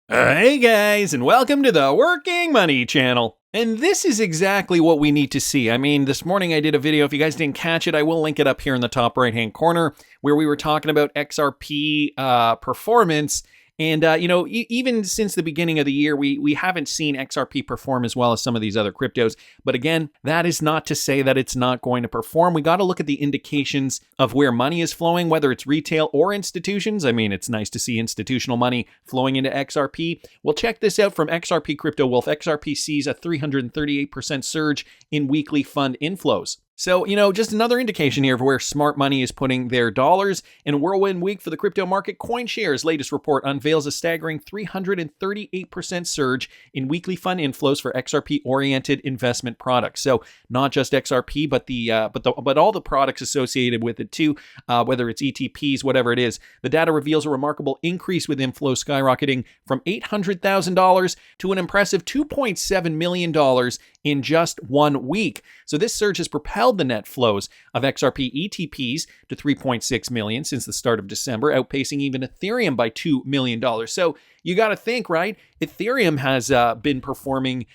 Hey guys, and welcome to the Working Money channel. And this is exactly what we need to see. I mean, this morning I did a video. If you guys didn't catch it, I will link it up here in the top right-hand corner where we were talking about XRP performance. And, even since the beginning of the year, we haven't seen XRP perform as well as some of these other cryptos. But again, that is not to say that it's not going to perform. We got to look at the indications of where money is flowing, whether it's retail or institutions. I mean, it's nice to see institutional money flowing into XRP. Well, check this out from XRP Crypto Wolf. XRP sees a 338% surge in weekly fund inflows. So, just another indication here of where smart money is putting their dollars. In a whirlwind week for the crypto market, CoinShares' latest report unveils a staggering 338% surge in weekly fund inflows for XRP-oriented investment products. So, not just XRP, but all the products associated with it too, whether it's ETPs, whatever it is. The data reveals a remarkable increase with inflows skyrocketing from $800,000 to an impressive $2.7 million in just 1 week. So this surge has propelled the net flows of XRP ETPs to 3.6 million since the start of December, outpacing even Ethereum by $2 million. So you got to think, right? Ethereum has been performing,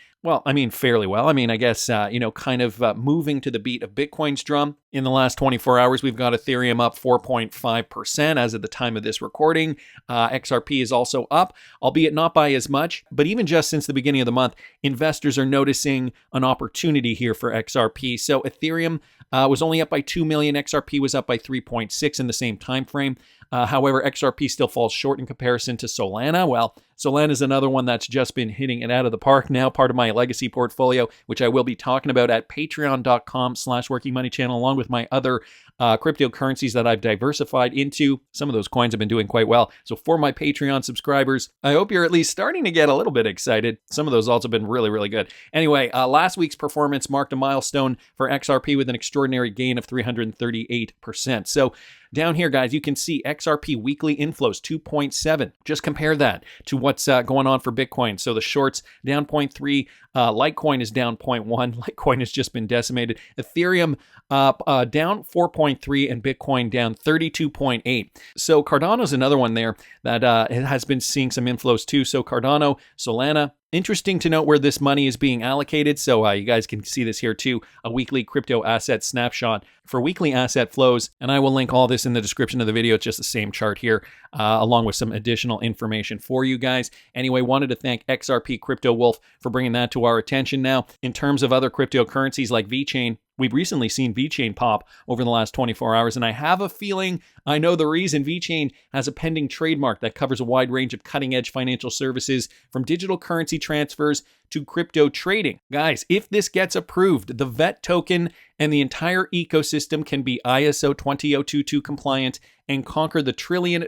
fairly well. I guess, moving to the beat of Bitcoin's drum. In the last 24 hours, we've got Ethereum up 4.5% as of the time of this recording. XRP is also up, albeit not by as much. But even just since the beginning of the month, investors are noticing an opportunity here for XRP. So Ethereum was only up by 2 million. XRP was up by 3.6 in the same time frame. However, XRP still falls short in comparison to Solana. Well, Solana is another one that's just been hitting it out of the park now, part of my legacy portfolio, which I will be talking about at patreon.com/workingmoneychannel, along with my other cryptocurrencies that I've diversified into. Some of those coins have been doing quite well. So for my Patreon subscribers, I hope you're at least starting to get a little bit excited. Some of those also been really, really good. Anyway, last week's performance marked a milestone for XRP with an extraordinary gain of 338%. So down here, guys, you can see XRP weekly inflows, 2.7. Just compare that to what's going on for Bitcoin. So the shorts down 0.3, Litecoin is down 0.1. Litecoin has just been decimated. Ethereum down 4.3 and Bitcoin down 32.8. So Cardano's another one there that has been seeing some inflows too. So Cardano, Solana, interesting to note where this money is being allocated. So you guys can see this here too, a weekly crypto asset snapshot for weekly asset flows. And I will link all this in the description of the video. It's just the same chart here, along with some additional information for you guys. Anyway, wanted to thank XRP Crypto Wolf for bringing that to our attention now. In terms of other cryptocurrencies like VeChain, we've recently seen VeChain pop over the last 24 hours, and I have a feeling I know the reason. VeChain has a pending trademark that covers a wide range of cutting-edge financial services, from digital currency transfers to crypto trading. Guys, if this gets approved, the VET token and the entire ecosystem can be ISO 20022 compliant and conquer the $1 trillion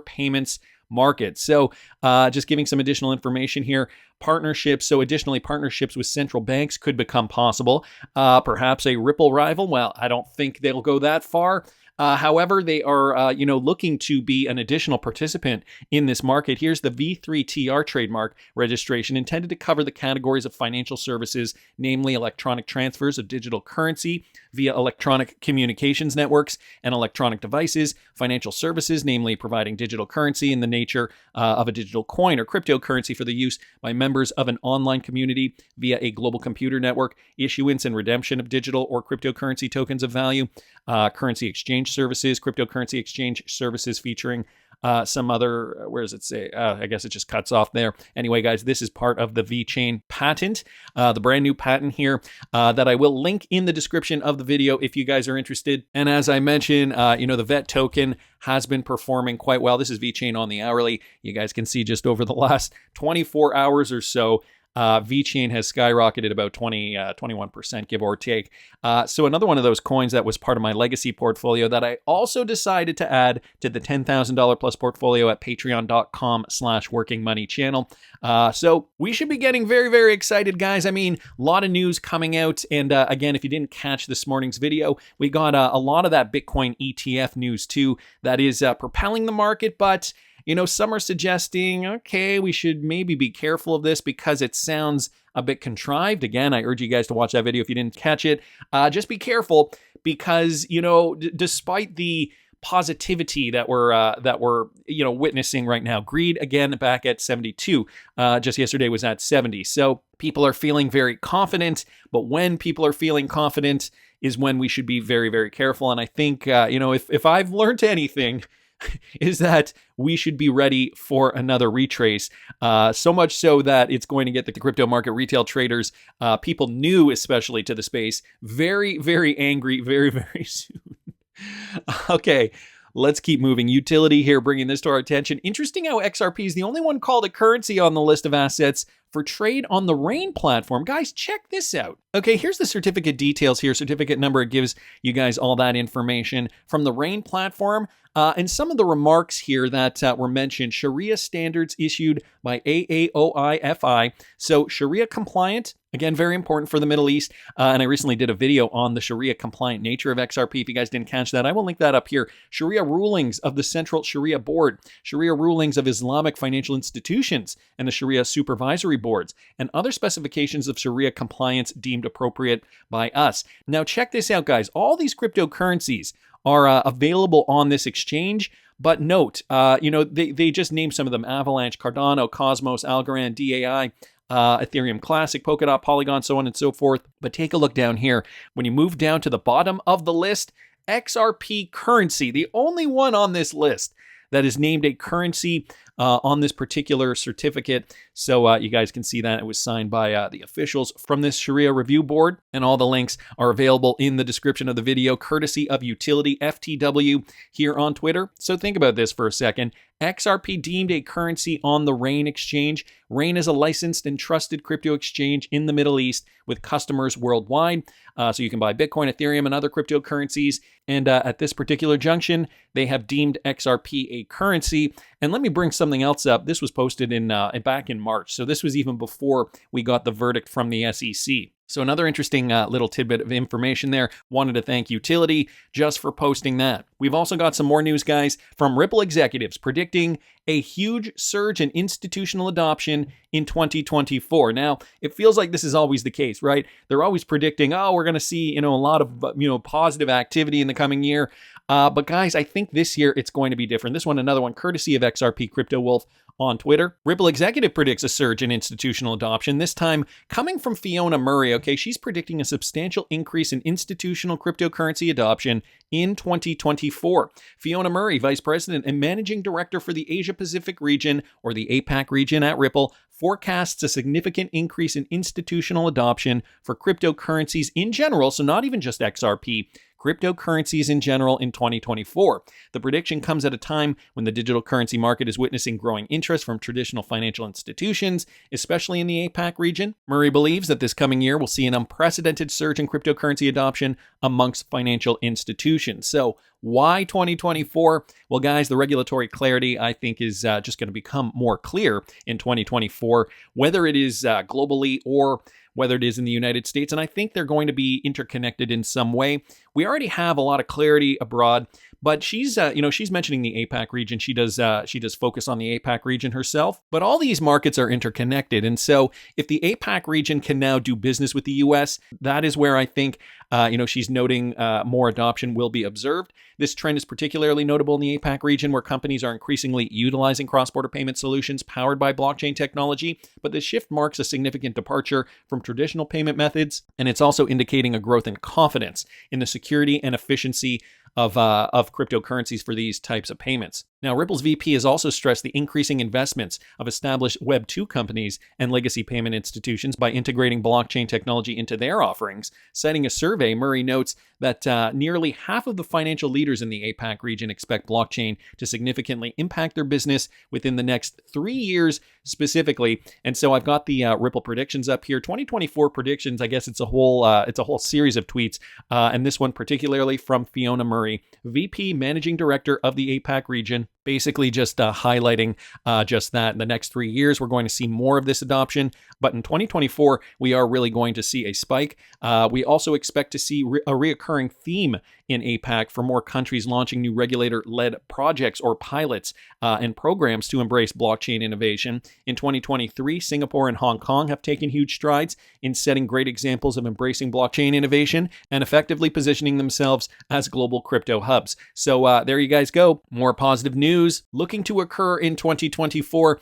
payments market. So just giving some additional information here. Partnerships, so additionally partnerships with central banks could become possible. Perhaps a Ripple rival. Well, I don't think they'll go that far. However, they are, looking to be an additional participant in this market. Here's the V3TR trademark registration intended to cover the categories of financial services, namely electronic transfers of digital currency via electronic communications networks and electronic devices, financial services, namely providing digital currency in the nature of a digital coin or cryptocurrency for the use by members of an online community via a global computer network, issuance and redemption of digital or cryptocurrency tokens of value, currency exchange services, cryptocurrency exchange services featuring some other, where does it say? I guess it just cuts off there. Anyway, guys, this is part of the VeChain patent, the brand new patent here that I will link in the description of the video if you guys are interested. And as I mentioned, the VET token has been performing quite well. This is VeChain on the hourly. You guys can see just over the last 24 hours or so, VeChain has skyrocketed about 21%, give or take. So another one of those coins that was part of my legacy portfolio that I also decided to add to the $10,000 plus portfolio at patreon.com/workingmoneychannel. So we should be getting very, very excited, guys. I mean, a lot of news coming out. And again, if you didn't catch this morning's video, we got a lot of that Bitcoin ETF news too that is propelling the market, but some are suggesting, okay, we should maybe be careful of this because it sounds a bit contrived. Again, I urge you guys to watch that video if you didn't catch it. Just be careful because, despite the positivity that we're witnessing right now. Greed again back at 72. Just yesterday was at 70. So people are feeling very confident, but when people are feeling confident is when we should be very, very careful. And I think if I've learned anything, is that we should be ready for another retrace. So much so that it's going to get the crypto market retail traders, people new especially to the space, very, very angry very, very soon. Okay, let's keep moving. Utility here, bringing this to our attention. Interesting how XRP is the only one called a currency on the list of assets for trade on the RAIN platform. Guys, check this out. Okay, here's the certificate details here. Certificate number, it gives you guys all that information from the RAIN platform. And some of the remarks here that were mentioned: Sharia standards issued by AAOIFI. So Sharia compliant, again, very important for the Middle East. And I recently did a video on the Sharia compliant nature of XRP. If you guys didn't catch that, I will link that up here. Sharia rulings of the Central Sharia Board, Sharia rulings of Islamic financial institutions and the Sharia supervisory boards, and other specifications of Sharia compliance deemed appropriate by us. Now check this out, guys. All these cryptocurrencies are available on this exchange, but note, they just named some of them: Avalanche, Cardano, Cosmos, Algorand, DAI, Ethereum Classic, Polkadot, Polygon, so on and so forth. But take a look down here. When you move down to the bottom of the list, XRP currency, the only one on this list that is named a currency on this particular certificate. So you guys can see that it was signed by the officials from this Sharia review board, and all the links are available in the description of the video, courtesy of Utility FTW here on Twitter. So think about this for a second. XRP deemed a currency on the RAIN exchange. RAIN is a licensed and trusted crypto exchange in the Middle East with customers worldwide. So you can buy Bitcoin, Ethereum, and other cryptocurrencies. And at this particular junction, they have deemed XRP a currency. And let me bring something else up. This was posted back in March. So this was even before we got the verdict from the SEC. So another interesting little tidbit of information there. Wanted to thank Utility just for posting that. We've also got some more news, guys, from Ripple executives predicting a huge surge in institutional adoption in 2024. Now, it feels like this is always the case, right? They're always predicting, we're going to see, a lot of, positive activity in the coming year. But guys, I think this year it's going to be different. This one, another one, courtesy of XRP Crypto Wolf on Twitter. Ripple executive predicts a surge in institutional adoption, this time coming from Fiona Murray. Okay, she's predicting a substantial increase in institutional cryptocurrency adoption in 2024. Fiona Murray, Vice President and Managing Director for the Asia Pacific region, or the APAC region at Ripple, forecasts a significant increase in institutional adoption for cryptocurrencies in general, so not even just XRP, cryptocurrencies in general in 2024. The prediction comes at a time when the digital currency market is witnessing growing interest from traditional financial institutions, especially in the APAC region. Murray believes that this coming year will see an unprecedented surge in cryptocurrency adoption amongst financial institutions. So why 2024? Well, guys, the regulatory clarity, I think, is just going to become more clear in 2024, whether it is globally or whether it is in the United States. And I think they're going to be interconnected in some way. We already have a lot of clarity abroad, but she's mentioning the APAC region. She does focus on the APAC region herself, but all these markets are interconnected. And so if the APAC region can now do business with the US, that is where I think, she's noting more adoption will be observed. This trend is particularly notable in the APAC region, where companies are increasingly utilizing cross-border payment solutions powered by blockchain technology. But this shift marks a significant departure from traditional payment methods, and it's also indicating a growth in confidence in the security and efficiency of cryptocurrencies for these types of payments. Now, Ripple's VP has also stressed the increasing investments of established Web 2 companies and legacy payment institutions by integrating blockchain technology into their offerings. Citing a survey, Murray notes that nearly half of the financial leaders in the APAC region expect blockchain to significantly impact their business within the next 3 years specifically. And so I've got the Ripple predictions up here. 2024 predictions, I guess it's a whole series of tweets. And this one particularly from Fiona Murray, VP Managing Director of the APAC region, basically just highlighting just that in the next 3 years, we're going to see more of this adoption. But in 2024, we are really going to see a spike. We also expect to see a reoccurring theme in APAC for more countries launching new regulator-led projects or pilots and programs to embrace blockchain innovation. In 2023, Singapore and Hong Kong have taken huge strides in setting great examples of embracing blockchain innovation and effectively positioning themselves as global crypto hubs. So there you guys go. More positive news looking to occur in 2024.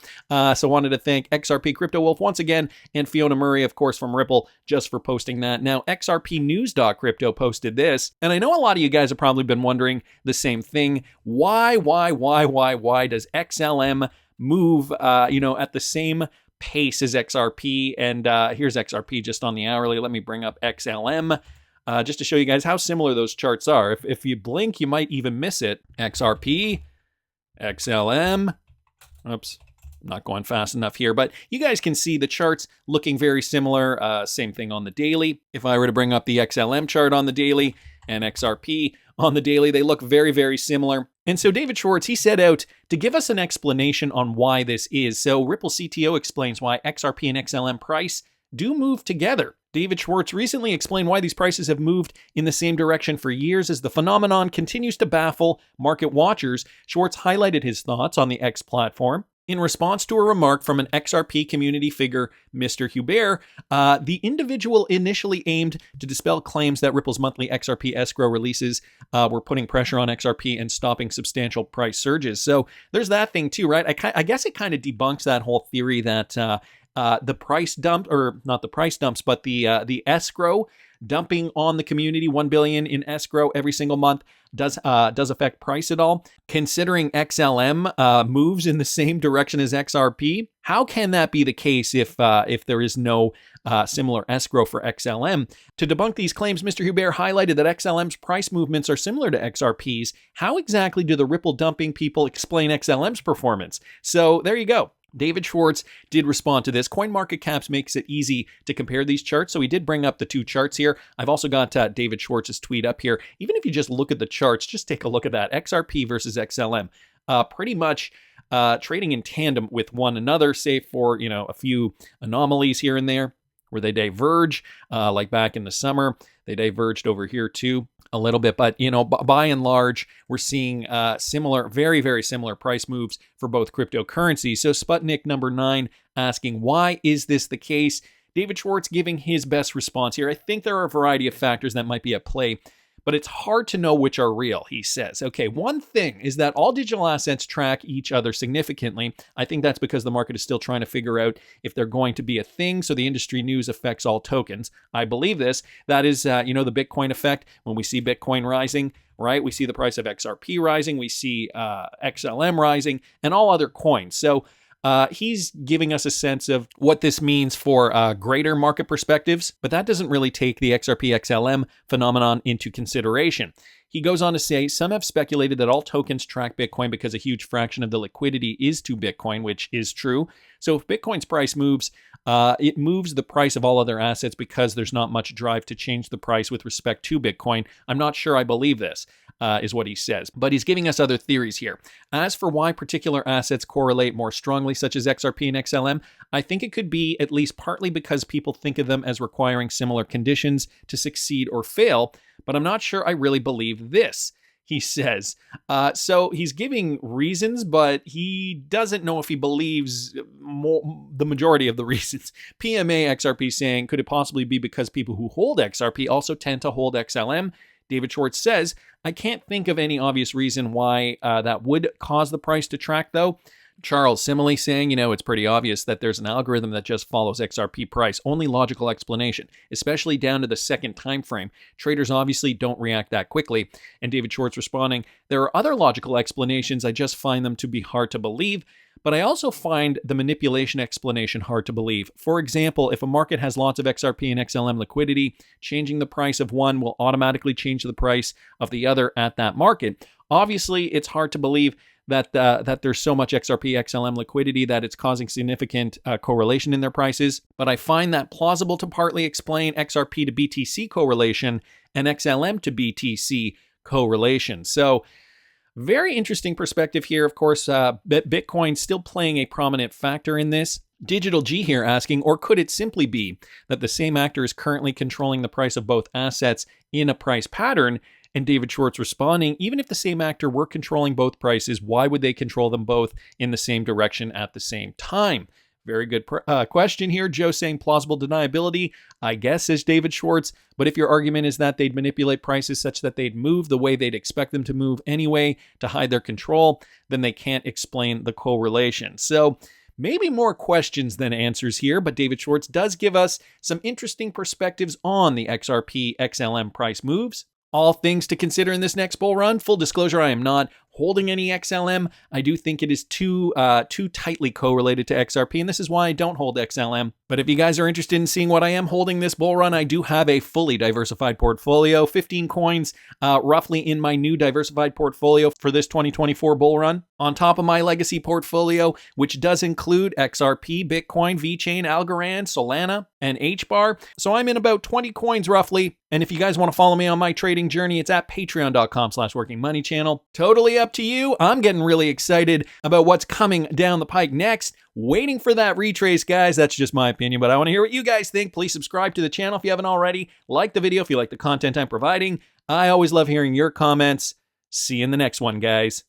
So wanted to thank XRP Crypto Wolf once again, and Fiona Murray, of course, from Ripple, just for posting that. Now, XRPnews.crypto posted this, and I know a lot of you guys have probably been wondering the same thing. Why does XLM move, at the same pace as XRP? And here's XRP just on the hourly. Let me bring up XLM. Just to show you guys how similar those charts are. If you blink, you might even miss it. XRP, XLM. Oops, I'm not going fast enough here, but you guys can see the charts looking very similar. Same thing on the daily. If I were to bring up the XLM chart on the daily and XRP on the daily, they look very, very similar. And so David Schwartz, he set out to give us an explanation on why this is. So Ripple CTO explains why XRP and XLM price do move together. David Schwartz recently explained why these prices have moved in the same direction for years as the phenomenon continues to baffle market watchers. Schwartz highlighted his thoughts on the X platform in response to a remark from an XRP community figure, Mr. HBAR. The individual initially aimed to dispel claims that Ripple's monthly XRP escrow releases were putting pressure on XRP and stopping substantial price surges. So there's that thing too, right? I guess it kind of debunks that whole theory that the price dump, or not the price dumps, but the escrow dumping on the community, 1 billion in escrow every single month, does affect price at all. Considering XLM moves in the same direction as XRP, how can that be the case if there is no similar escrow for XLM? To debunk these claims, Mr. HBAR highlighted that XLM's price movements are similar to XRP's. How exactly do the Ripple dumping people explain XLM's performance? So there you go. David Schwartz did respond to this. CoinMarketCap makes it easy to compare these charts, so he did bring up the two charts here. I've also got David Schwartz's tweet up here. Even if you just look at the charts, just take a look at that. XRP versus XLM. Pretty much trading in tandem with one another, save for, a few anomalies here and there where they diverge, like back in the summer. They diverged over here too a little bit, but by and large, we're seeing similar, very, very similar price moves for both cryptocurrencies. So Sputnik number 9 asking, why is this the case? David Schwartz giving his best response here. I think there are a variety of factors that might be at play, but it's hard to know which are real, he says. Okay, one thing is that all digital assets track each other significantly. I think that's because the market is still trying to figure out if they're going to be a thing, so the industry news affects all tokens. I believe this. That is, the Bitcoin effect. When we see Bitcoin rising, right, we see the price of XRP rising, we see XLM rising, and all other coins. So he's giving us a sense of what this means for greater market perspectives, but that doesn't really take the XRP XLM phenomenon into consideration. He goes on to say, some have speculated that all tokens track Bitcoin because a huge fraction of the liquidity is to Bitcoin, which is true. So if Bitcoin's price moves, it moves the price of all other assets because there's not much drive to change the price with respect to Bitcoin. I'm not sure I believe this. Is what he says. But he's giving us other theories here. As for why particular assets correlate more strongly, such as XRP and XLM, I think it could be at least partly because people think of them as requiring similar conditions to succeed or fail, but I'm not sure I really believe this, he says. So he's giving reasons, but he doesn't know if he believes the majority of the reasons. PMA XRP saying, could it possibly be because people who hold XRP also tend to hold XLM? David Schwartz says, I can't think of any obvious reason why that would cause the price to track, though. Charles similarly saying, it's pretty obvious that there's an algorithm that just follows XRP price. Only logical explanation, especially down to the second time frame. Traders obviously don't react that quickly. And David Schwartz responding, there are other logical explanations. I just find them to be hard to believe. But I also find the manipulation explanation hard to believe. For example, if a market has lots of XRP and XLM liquidity, changing the price of one will automatically change the price of the other at that market. Obviously, it's hard to believe that there's so much XRP XLM liquidity that it's causing significant correlation in their prices. But I find that plausible to partly explain XRP to BTC correlation and XLM to BTC correlation. So Very interesting perspective here. Of course, Bitcoin still playing a prominent factor in this. Digital G here asking, or could it simply be that the same actor is currently controlling the price of both assets in a price pattern? And David Schwartz responding, even if the same actor were controlling both prices, why would they control them both in the same direction at the same time? Very good question here. Joe saying plausible deniability, I guess, says David Schwartz. But if your argument is that they'd manipulate prices such that they'd move the way they'd expect them to move anyway to hide their control, then they can't explain the correlation. So maybe more questions than answers here, but David Schwartz does give us some interesting perspectives on the XRP XLM price moves. All things to consider in this next bull run. Full disclosure, I am not holding any XLM. I do think it is too tightly correlated to XRP, and this is why I don't hold XLM. But if you guys are interested in seeing what I am holding this bull run, I do have a fully diversified portfolio, 15 coins roughly in my new diversified portfolio for this 2024 bull run. On top of my legacy portfolio, which does include XRP, Bitcoin, VeChain, Algorand, Solana, and HBAR. So I'm in about 20 coins roughly. And if you guys want to follow me on my trading journey, it's at patreon.com/workingmoneychannel. Totally up to you. I'm getting really excited about what's coming down the pike next. Waiting for that retrace, guys. That's just my opinion, but I want to hear what you guys think. Please subscribe to the channel if you haven't already. Like the video if you like the content I'm providing. I always love hearing your comments. See you in the next one, guys.